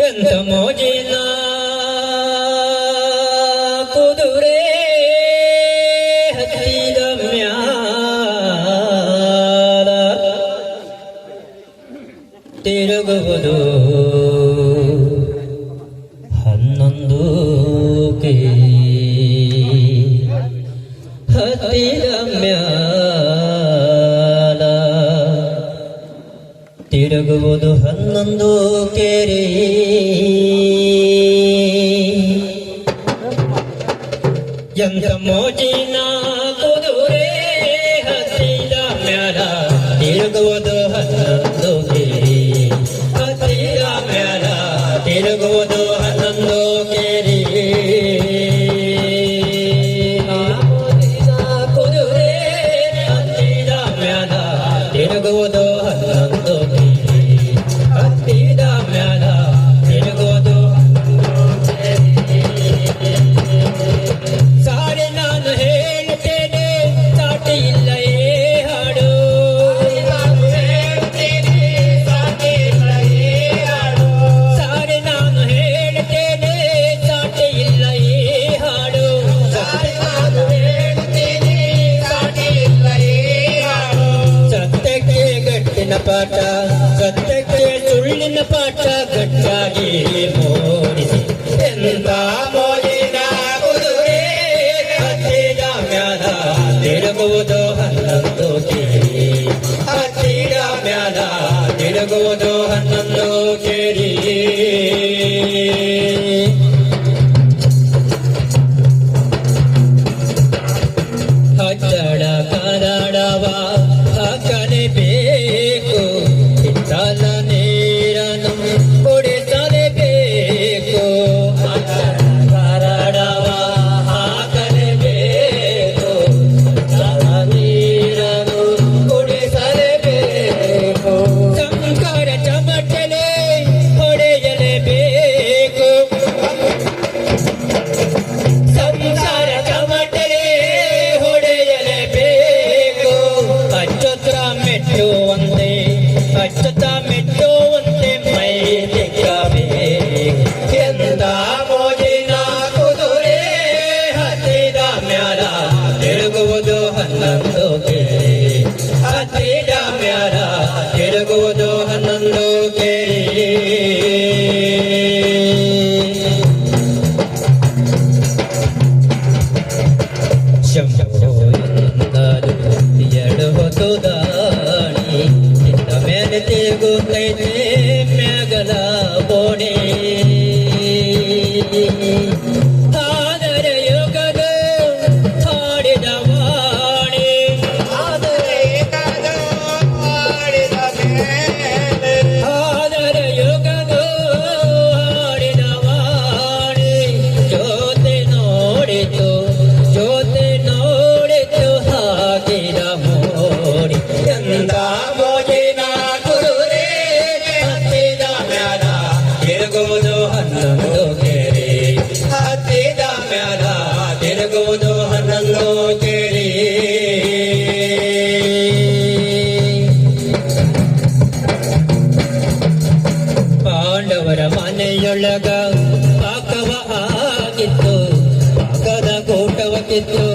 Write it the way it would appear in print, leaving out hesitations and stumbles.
ಎಂತ ಮೋಜಿನ ಕುದುರೆ ಹತ್ತಿದ ಮ್ಯಾಲ ತಿರುಗುವುದು 11 ಹತ್ತಿದ ಮ್ಯಾಲ ತಿರುಗುವುದು 11 ಕೆರೆ ಎಂತ ಮೋಜಿನ ಕುದುರೆ ಹತ್ತಿದ ಮ್ಯಾಲ ತಿರುಗುವುದು 11 ಕೆರೆ ಹತ್ತಿದ ಮ್ಯಾಲ ತಿರುಗುವುದು 11 ಕೆರೆ ಕುದುರೆ ಹತ್ತಿದ ಮ್ಯಾಲ ತಿರುಗುವುದು 11 ಕೆರೆ ಹತ್ತಿದ ಮ್ಯಾಲ ತಿರುಗುವುದು ಸಾರೆ ನಾನು ಹೇಳ್ತೇನೆ ಸಾಟಿ ಇಲ್ಲ ಹಾಡು ಸಾರೆ ನಾನು ಹೇಳ್ತೇನೆ ಸಾಟಿ ಇಲ್ಲ ಹಾಡು ಸತ್ಯಕ್ಕೆ ಗಟ್ಟಿನ ಪಾಠ ಸತ್ಯಕ್ಕೆ ಸುಳ್ಳಿನ ಪಾಠ ಗಟ್ಟಾಗಿ ಮೋಡಿಸಿ ಎಂದ ಮೋಜಿನ ಕುದುರೆ ಹತ್ತಿದ ಮ್ಯಾಲ ತಿರುಗುವುದು 11 ಕೆರೆ ಹತ್ತಿದ ಮ್ಯಾಲ ತಿರುಗುವುದು 11 ಕೆರೆ ಹಚ್ಚಡ ಕನ್ನಡವ ಹಾಕಲೇಬೇಕು ಹಿತ್ತಲ ನೀರನ್ನು ಕುಡಿಸಲೇಬೇಕು ಕನ್ನಡವ ಹಾಕಲೇಬೇಕು ಹಿತ್ತಲ ನೀರನ್ನು ಕುಡಿಸಲೇಬೇಕು ಸಂಸ್ಕಾರ ಚಮಟಲೆ ಹೊಡೆಯಲೇಬೇಕು ಸಂಸಾರ ಚಮಟಲೆ ಹೊಡೆಯಲೇಬೇಕು ಅಚ್ಚುತ್ರ ಮೆಟ್ಟುವಂತೆ ಅಚ್ಚುತ್ತ ಮೆಟ್ಟುವಂತೆ ಮೈ ದಿಕ್ಕಬೇಕು ಎಂದ ಮೋಜಿನ ಕುದುರೆ ಹತ್ತಿದ ಮ್ಯಾಲ ತಿರುಗುವುದು 11 ಕೆರೆ ಹತ್ತಿದ ಮ್ಯಾಲ ತಿರುಗುವುದು 11 ಕೆರೆ ಶಂಭೋ ಎಂದಲು 2 ಹೊತ್ತು ದಾಣಿ ಇದ್ದ ಮೇಲೆ ತಿರುಗುತ್ತೈತೆ ಮ್ಯಾಗಲ ಬೋಣಿ ಆದರೆ ಯೋಗದ ಹಾಡಿದ ವಾಣಿ ಆದರೆ ಯೋಗದ ಹಾಡಿದ ವಾಣಿ ಜೋತೆ ನೋಡಿತು ಹಾಕಿದ ಮೋಡಿ ಎಂದ ಮೋಜಿನ ಕುದುರೆ ಹತ್ತಿದ ಮ್ಯಾಲ ತಿರುಗುವುದು 11 ಕೆರೆ ಹತ್ತಿದ ಮ್ಯಾಲ ತಿರುಗುವುದು 11 ಕೆರೆ ಪಾಂಡವರ ಮನೆಯೊಳಗ ಪಾಕವ ಆಗಿತ್ತು ಪಾಕದ ಕೂಟವ ಕಿತ್ತು